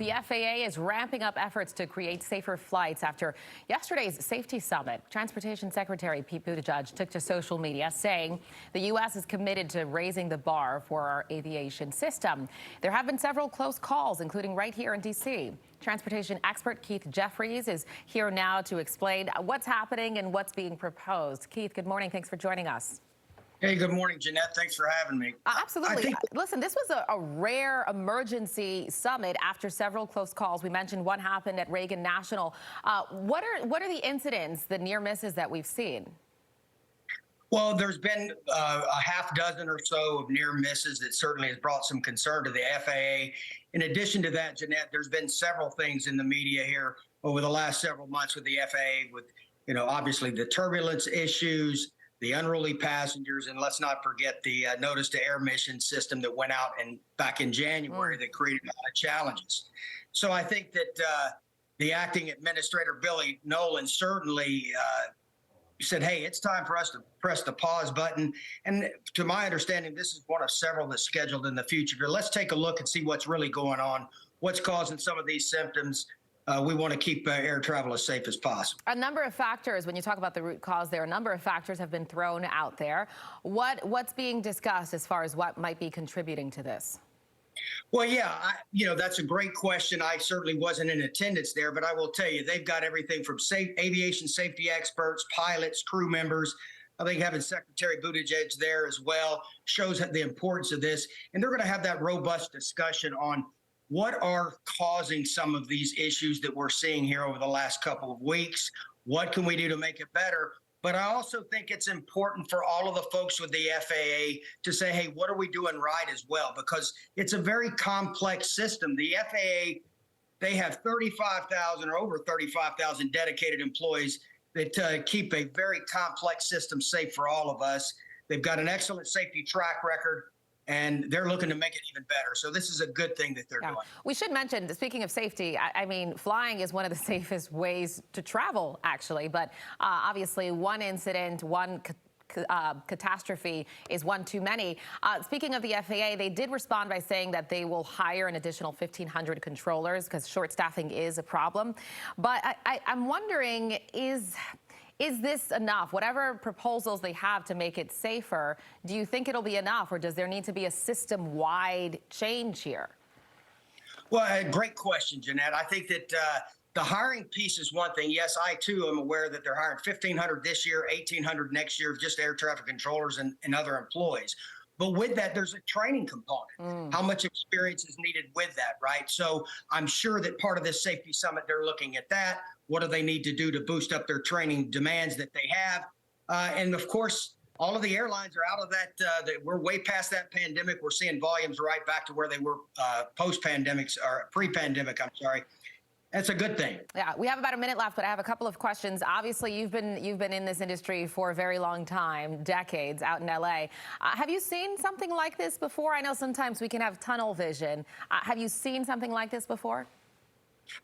The FAA is ramping up efforts to create safer flights after yesterday's safety summit. Transportation Secretary Pete Buttigieg took to social media saying the U.S. is committed to raising the bar for our aviation system. There have been several close calls, including right here in D.C. Transportation expert Keith Jeffries is here now to explain what's happening and what's being proposed. Keith, good morning. Thanks for joining us. Hey, good morning, Jeanette. Thanks for having me. Absolutely. Listen, this was a rare emergency summit after several close calls. We mentioned one happened at Reagan National. What are the incidents, the near misses that we've seen? Well, there's been a half dozen or so of near misses that certainly has brought some concern to the FAA. In addition to that, Jeanette, there's been several things in the media here over the last several months with the FAA with, obviously the turbulence issues, the unruly passengers, and let's not forget the notice to air mission system that went out back in January that created a lot of challenges. So I think that the acting administrator, Billy Nolan, certainly said, hey, it's time for us to press the pause button. And to my understanding, this is one of several that's scheduled in the future. But let's take a look and see what's really going on, what's causing some of these symptoms. We want to keep air travel as safe as possible. A number of factors, when you talk about the root cause there, a number of factors have been thrown out there. What's being discussed as far as what might be contributing to this? Well, yeah, that's a great question. I certainly wasn't in attendance there, but I will tell you, they've got everything from aviation safety experts, pilots, crew members. I think having Secretary Buttigieg there as well shows the importance of this. And they're going to have that robust discussion on what are causing some of these issues that we're seeing here over the last couple of weeks. What can we do to make it better? But I also think it's important for all of the folks with the FAA to say, hey, what are we doing right as well? Because it's a very complex system. The FAA, they have 35,000 or over 35,000 dedicated employees that keep a very complex system safe for all of us. They've got an excellent safety track record, and they're looking to make it even better. So this is a good thing that they're doing. We should mention, speaking of safety, I mean, flying is one of the safest ways to travel, actually. But obviously, one incident, one catastrophe is one too many. Speaking of the FAA, they did respond by saying that they will hire an additional 1,500 controllers because short staffing is a problem. But I'm wondering, is this enough? Whatever proposals they have to make it safer, do you think it'll be enough, or does there need to be a system-wide change here? Well, great question, Jeanette. I think that the hiring piece is one thing. Yes, I too am aware that they're hiring 1,500 this year, 1,800 next year, just air traffic controllers and other employees. But with that, there's a training component. How much experience is needed with that, right? So I'm sure that part of this safety summit, they're looking at that. What do they need to do to boost up their training demands that they have? And of course, all of the airlines are out of that. We're way past that pandemic. We're seeing volumes right back to where they were post-pandemic, or pre-pandemic, I'm sorry. That's a good thing. Yeah, we have about a minute left, but I have a couple of questions. Obviously, you've been in this industry for a very long time, decades, out in LA. Have you seen something like this before? I know sometimes we can have tunnel vision. Have you seen something like this before?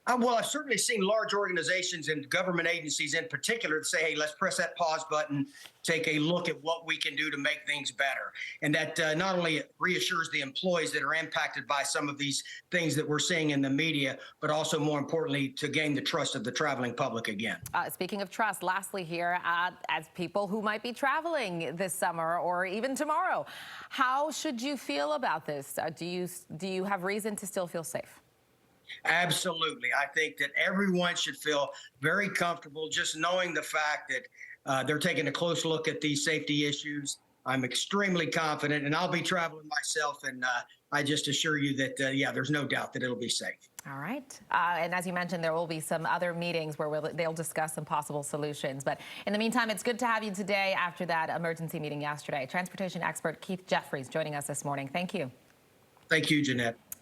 Well, I've certainly seen large organizations and government agencies in particular say, hey, let's press that pause button, take a look at what we can do to make things better. And that not only reassures the employees that are impacted by some of these things that we're seeing in the media, but also more importantly, to gain the trust of the traveling public again. Speaking of trust, lastly here, as people who might be traveling this summer or even tomorrow, how should you feel about this? Do you have reason to still feel safe? Absolutely. I think that everyone should feel very comfortable just knowing the fact that they're taking a close look at these safety issues. I'm extremely confident, and I'll be traveling myself, and I just assure you that, yeah, there's no doubt that it'll be safe. All right. And as you mentioned, there will be some other meetings where they'll discuss some possible solutions. But in the meantime, it's good to have you today after that emergency meeting yesterday. Transportation expert Keith Jeffries joining us this morning. Thank you. Thank you, Jeanette.